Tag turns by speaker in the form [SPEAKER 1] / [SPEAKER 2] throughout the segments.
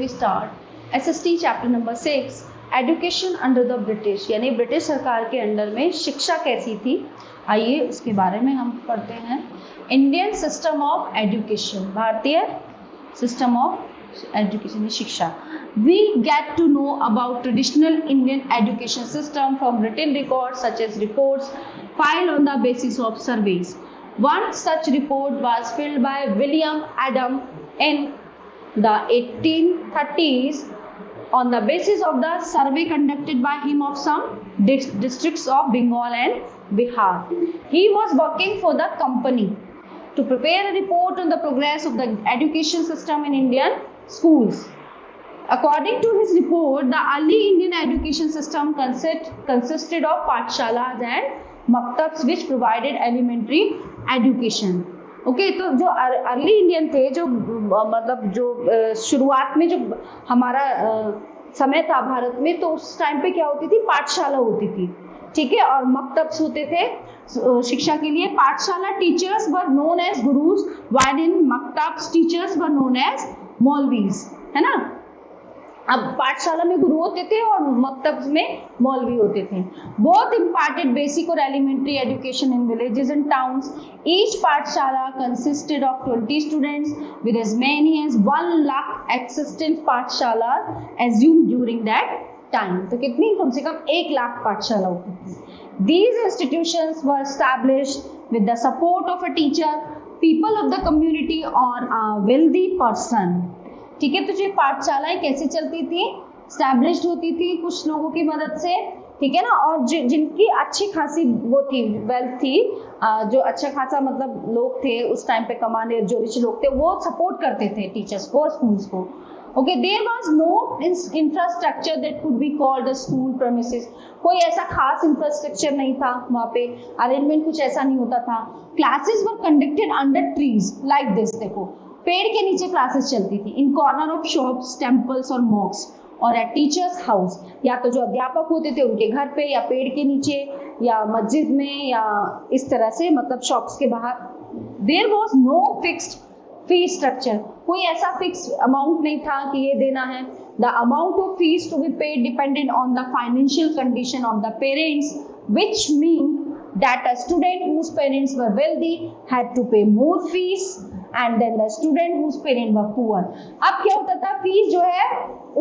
[SPEAKER 1] we start SST chapter number 6 education under the British, यानी British सरकार के under में शिक्षा कैसी थी। आइए उसके बारे में हम पढ़ते हैं। इंडियन सिस्टम ऑफ एजुकेशन, भारतीय सिस्टम ऑफ एजुकेशन, शिक्षा। We get to know about traditional Indian education system from written records such as reports filed on the basis of surveys. One such report was filed by William Adam in the 1830s on the basis of the survey conducted by him of some districts of Bengal and Bihar. He was working for the company to prepare a report on the progress of the education system in Indian schools. According to his report, the early Indian education system consisted of pathshalas and maktabs which provided elementary education. Okay, तो जो early Indian थे, जो मतलब जो शुरुआत में जो हमारा समय था भारत में, तो उस टाइम पे क्या होती थी, पाठशाला होती थी, ठीक है, और मकतब्स होते थे शिक्षा के लिए। Pathshala teachers were known as gurus, while in maktabs teachers were known as maulvis, है ना। अब पाठशाला में गुरु होते थे और मकतब में मौलवी होते थे। बोथ इम्पार्टेड बेसिक और elementary education in villages and towns. Each pathshala consisted of 20 students with as many as 1 lakh existent pathshala assumed during that time. तो कितनी, कम से कम 1 लाख पाठशाला होती थी। These institutions were established with the support of a teacher, people of the community or a wealthy person. ठीक है, तो जो पाठशालाएं कैसे चलती थी, स्टैब्लिश्ड होती थी कुछ लोगों की मदद से, ठीक है ना, और जिनकी अच्छी खासी वो थी, वेल्थ थी, जो अच्छा खासा मतलब लोग थे उस टाइम पे कमाने, जो रिच लोग थे, वो सपोर्ट करते थे टीचर्स को और स्कूल्स को। Okay, there was no infrastructure that could be called the school premises. कोई ऐसा खास इंफ्रास्ट्रक्चर नहीं था वहाँ पे, अरेंजमेंट कुछ ऐसा नहीं होता था। Classes were conducted under trees like this, देखो पेड़ के नीचे क्लासेस चलती थी, इन कॉर्नर ऑफ शॉप्स, टेम्पल्स और मॉक्स, और एट टीचर्स हाउस, या तो जो अध्यापक होते थे उनके घर पे, या पेड़ के नीचे, या मस्जिद में, या इस तरह से, मतलब शॉप्स के बाहर। There was no fixed fee structure, कोई ऐसा फिक्स अमाउंट नहीं था कि ये देना है। The amount of fees to be paid depended on the financial condition of the parents, which mean that a student whose parents were wealthy had to pay more fees and then the student whose parents were poor. अब क्या होता था, fees जो है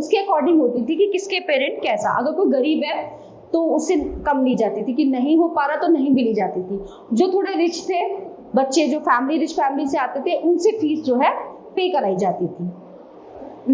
[SPEAKER 1] उसके according होती थी कि किसके पेरेंट कैसा। अगर कोई गरीब है तो उससे कम ली जाती थी, कि नहीं हो पा रहा तो नहीं भी ली जाती थी। जो थोड़े रिच थे बच्चे, जो फैमिली रिच फैमिली से आते थे, उनसे फीस जो है पे कराई जाती थी।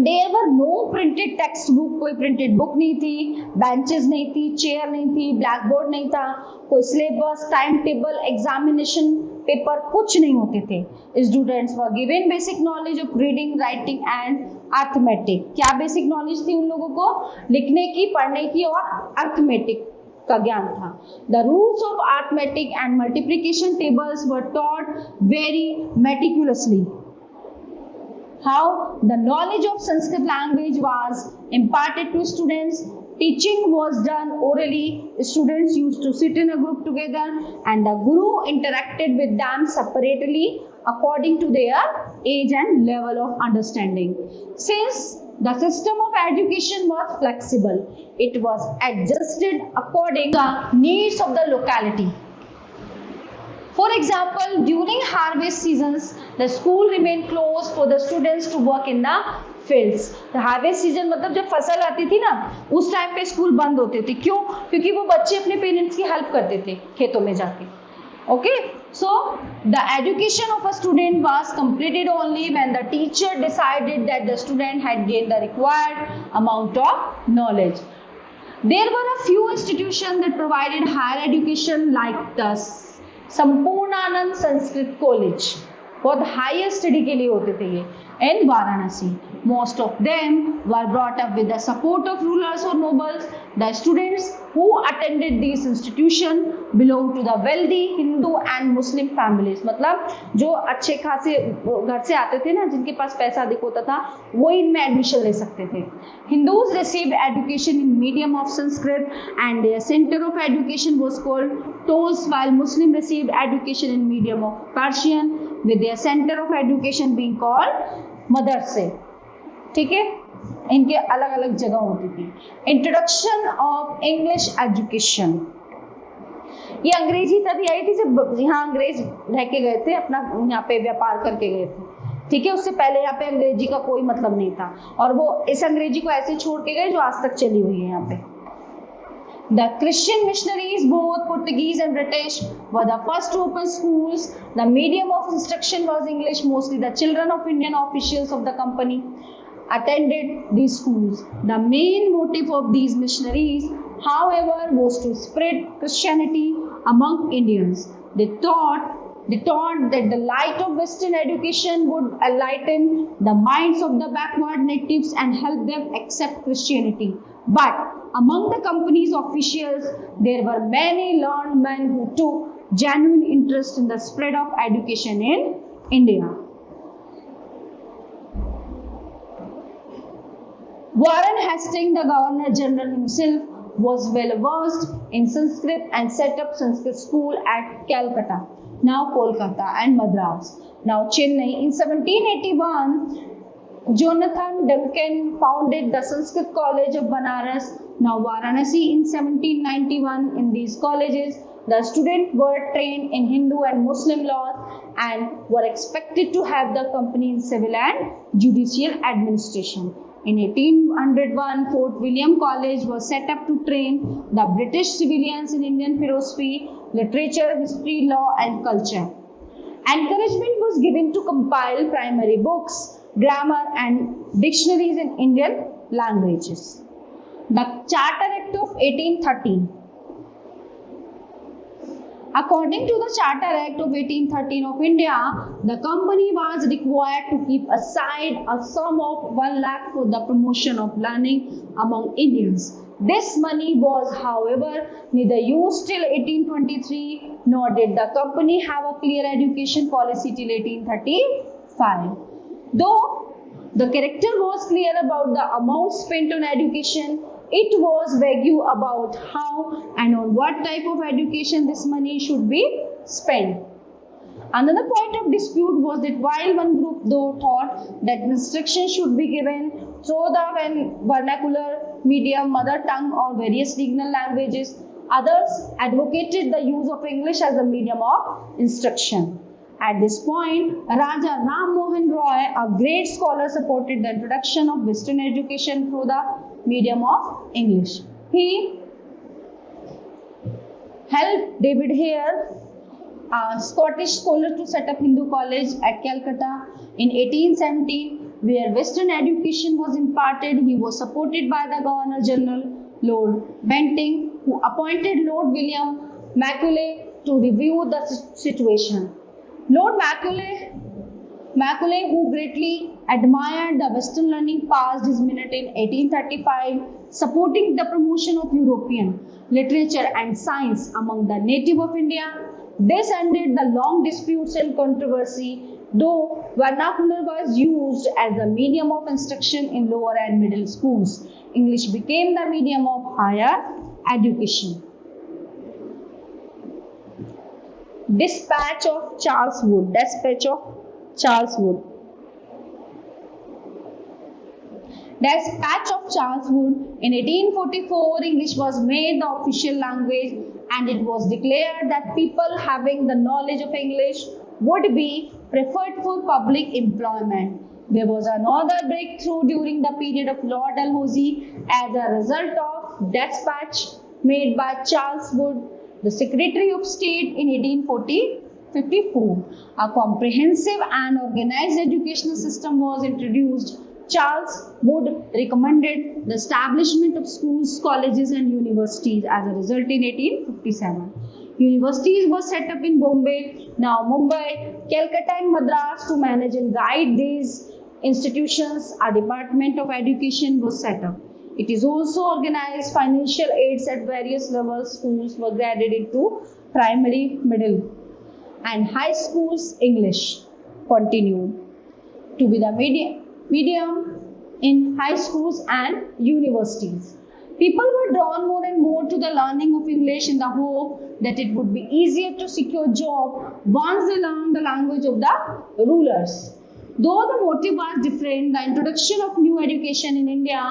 [SPEAKER 1] There were no printed text book, कोई प्रिंटेड बुक नहीं थी, बेंचेस नहीं थी, चेयर नहीं थी, ब्लैक बोर्ड नहीं था, कोई syllabus, time table, examination paper कुछ नहीं होते थे। Students were given basic knowledge of reading, writing and arithmetic. क्या बेसिक नॉलेज थी उन लोगों को? लिखने की, पढ़ने की और अर्थमेटिक का ज्ञान था। The rules of arithmetic and multiplication tables were taught very meticulously. How the knowledge of Sanskrit language was imparted to students. Teaching was done orally. Students used to sit in a group together and the guru interacted with them separately according to their age and level of understanding. Since the system of education was flexible, it was adjusted according to the needs of the locality. For example, during harvest seasons, the school remained closed for the students to work in the fields. The harvest season मतलब जब फसल आती थी ना, उस time पे school बंद होते थे। क्यों? क्योंकि वो बच्चे अपने पेरेंट्स की हेल्प करते थे खेतों में जाके। Okay, so the education of a student was completed only when the teacher decided that the student had gained the required amount of knowledge. There were a few institutions that provided higher education like the Sampurnanand Sanskrit college, बहुत higher study के लिए होते थे ये, in Varanasi. Most of them were brought up with the support of rulers और nobles. The students who attended this institution belong to the wealthy Hindu and Muslim families. मतलब जो अच्छे खासे घर से आते थे ना, जिनके पास पैसा अधिक होता था, वो इनमें एडमिशन ले सकते थे। Hindus received education in medium of Sanskrit and their centre of education was called tols, while Muslim received education in medium of Persian with their center of education being called मदरसे। ठीक है, इनके अलग अलग जगह होती थी। इंट्रोडक्शन ऑफ इंग्लिश एजुकेशन, ये अंग्रेजी तभी आई थी जब यहाँ अंग्रेज रह के गए थे, अपना यहाँ पे व्यापार करके गए थे, ठीक है। उससे पहले यहाँ पे अंग्रेजी का कोई मतलब नहीं था, और वो इस अंग्रेजी को ऐसे छोड़ के गए जो आज तक चली हुई है यहाँ पे। The Christian missionaries, both Portuguese and British, were the first to open schools. The medium of instruction was English. Mostly the children of Indian officials of the company attended these schools. The main motive of these missionaries, however, was to spread Christianity among Indians. They thought that the light of Western education would enlighten the minds of the backward natives and help them accept Christianity. But among the company's officials, there were many learned men who took genuine interest in the spread of education in India. Warren Hastings, the Governor General himself, was well versed in Sanskrit and set up Sanskrit school at Calcutta, now Kolkata, and Madras, now Chennai. In 1781, Jonathan Duncan founded the Sanskrit College of Banaras, now Varanasi. In 1791, in these colleges, the students were trained in Hindu and Muslim laws and were expected to have the company in civil and judicial administration. In 1801, Fort William College was set up to train the British civilians in Indian philosophy, literature, history, law, and culture. Encouragement was given to compile primary books, grammar, and dictionaries in Indian languages. The Charter Act of 1813. According to the Charter Act of 1813 of India, the company was required to keep aside a sum of 1 lakh for the promotion of learning among Indians. This money was, however, neither used till 1823, nor did the company have a clear education policy till 1835. Though the character was clear about the amount spent on education, it was vague about how and on what type of education this money should be spent. Another point of dispute was that while one group though thought that instruction should be given through the vernacular medium, mother tongue, or various regional languages, others advocated the use of English as a medium of instruction. At this point, Raja Ram Mohan Roy, a great scholar, supported the introduction of Western education through the medium of English. He helped David Hare, a Scottish scholar, to set up Hindu College at Calcutta in 1817, where Western education was imparted. He was supported by the Governor General, Lord Bentinck, who appointed Lord William Macaulay to review the situation. Lord Macaulay, who greatly admired the Western learning, passed his minute in 1835, supporting the promotion of European literature and science among the native of India. This ended the long disputes and controversy. Though vernacular was used as a medium of instruction in lower and middle schools, English became the medium of higher education. Dispatch of Charles Wood. Dispatch of Charles Wood. Dispatch of Charles Wood. In 1844, English was made the official language, and it was declared that people having the knowledge of English would be preferred for public employment. There was another breakthrough during the period of Lord Dalhousie as a result of dispatch made by Charles Wood, the Secretary of State, in 1854. A comprehensive and organized educational system was introduced. Charles Wood recommended the establishment of schools, colleges, and universities. As a result, in 1857, universities were set up in Bombay, now Mumbai, Calcutta, and Madras. To manage and guide these institutions, a Department of Education was set up. It is also organized financial aids at various levels. Schools were graded into primary, middle, and high schools. English continued to be the medium in high schools and universities. People were drawn more and more to the learning of English in the hope that it would be easier to secure job once they learned the language of the rulers. Though the motive was different, the introduction of new education in India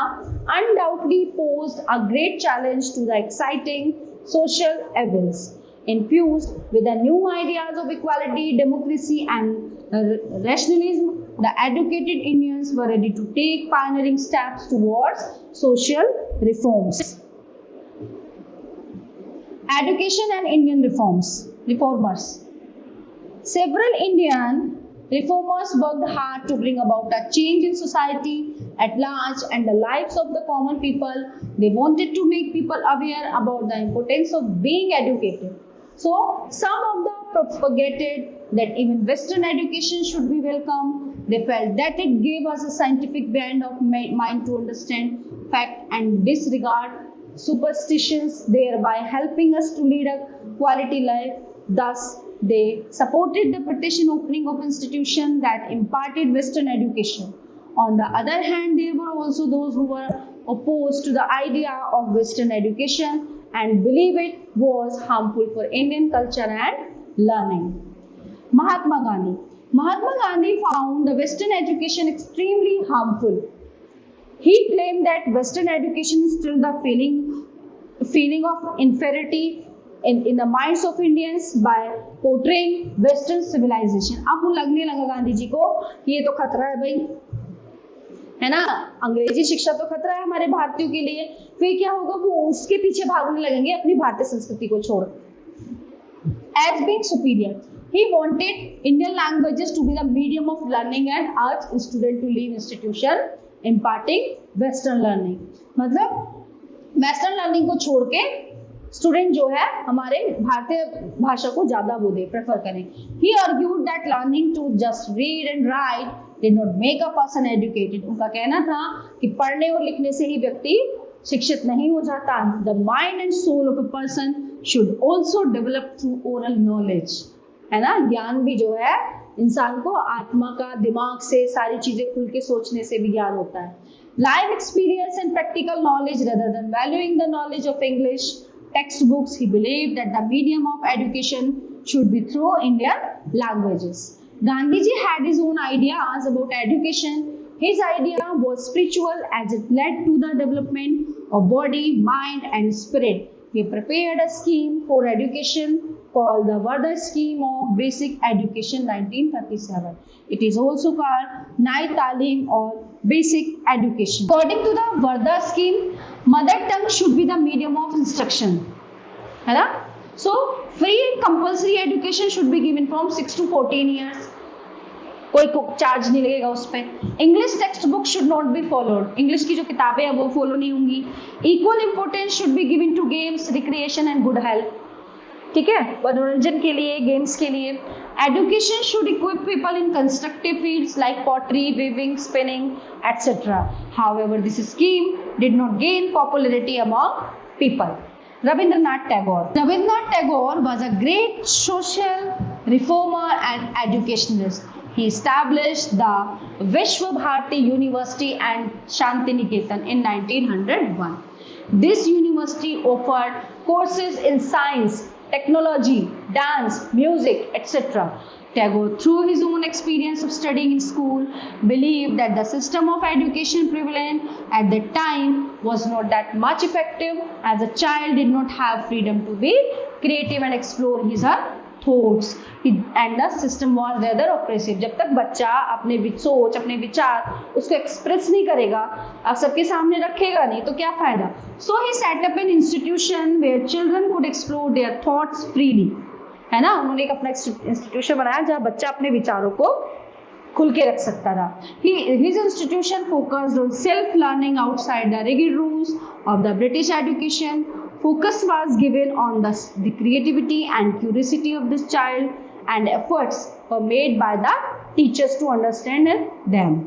[SPEAKER 1] undoubtedly posed a great challenge to the exciting social evils. Infused with the new ideas of equality, democracy, and rationalism, the educated Indians were ready to take pioneering steps towards social reforms. Education and Indian reformers. Several Indian reformers worked hard to bring about a change in society at large and the lives of the common people. They wanted to make people aware about the importance of being educated. So, some of them propagated that even Western education should be welcome. They felt that it gave us a scientific bend of mind to understand fact and disregard superstitions, thereby helping us to lead a quality life. Thus, they supported the petition opening of institutions that imparted Western education. On the other hand, there were also those who were opposed to the idea of Western education and believe it was harmful for Indian culture and learning. Mahatma Gandhi. Mahatma Gandhi found the Western education extremely harmful. He claimed that Western education instilled the feeling of inferiority in the minds of Indians by portraying Western civilization. अब वो लगने लगा गांधी जी को कि ये तो खतरा है भाई, है ना, अंग्रेजी शिक्षा तो खतरा है हमारे भारतीयों के लिए. फिर क्या होगा, वो उसके पीछे भागने लगेंगे अपनी भारतीय संस्कृति को छोड़. As being superior, he wanted Indian languages to be the medium of learning and urged students to leave institution imparting Western learning. मतलब Western learning को छोड़ के स्टूडेंट जो है हमारे भारतीय भाषा को ज्यादा वो दे प्रेफर करें. He argued that learning to just read and write did not make a person educated. उनका कहना था कि पढ़ने और लिखने से ही व्यक्ति शिक्षित नहीं हो जाता. The mind and soul of a person should also develop through oral knowledge. है ना, ज्ञान भी जो है इंसान को आत्मा का, दिमाग से सारी चीजें खुल के सोचने से भी ज्ञान होता है. Life experience and practical knowledge rather than valuing the knowledge of English textbooks, he believed that the medium of education should be through Indian languages. Gandhiji had his own ideas about education. His idea was spiritual as it led to the development of body, mind and spirit. He prepared a scheme for education called the Varda Scheme of Basic Education 1937. It is also called Nai Talim or Basic Education. According to the Varda Scheme, mother tongue should be the medium of instruction. है ना? So, free and compulsory education should be given from 6 to 14 years. कोई charge नहीं लगेगा उस पर. English text book should not be followed. English की जो किताबें हैं वो फॉलो नहीं होंगी. Equal importance should be given to games, recreation and good health. ठीक है, मनोरंजन के लिए, गेम्स के लिए. Education should equip people in constructive fields like pottery, weaving, spinning etcetera. However this scheme did not gain popularity among people. Rabindranath Tagore. Rabindranath Tagore was a great social reformer and educationalist. He established the Vishwa Bharati University and Shantiniketan in 1901. This university offered courses in science, technology, dance, music, etc. Tagore, through his own experience of studying in school, believed that the system of education prevalent at that time was not that much effective, as a child did not have freedom to be creative and explore his thoughts, and the system was rather oppressive. जब तक बच्चा अपने सोच, अपने विचार उसको express नहीं करेगा, सबके सामने रखेगा नहीं, तो क्या फायदा. So he set up an institution where children could explore their thoughts freely. है ना, उन्होंने एक अपना इंस्टीट्यूशन बनाया जहाँ बच्चा अपने विचारों को खुल के रख सकता था. His institution focused on self-learning outside the rigid rules of the British education. Focus was given on the creativity and curiosity of this child, and efforts were made by the teachers to understand them.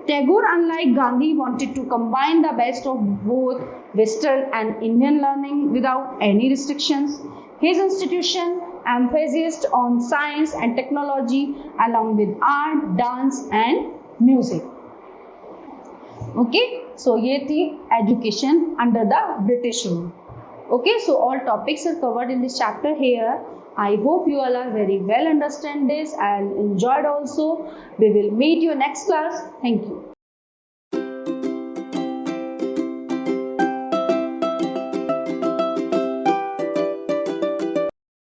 [SPEAKER 1] Tagore, unlike Gandhi, wanted to combine the best of both Western and Indian learning without any restrictions. His institution emphasized on science and technology along with art, dance and music. Okay, so ये थी education under the British rule. Okay, so all topics are covered in this chapter here. I hope you all are very well understand this and enjoyed also. We will meet you next class. Thank you.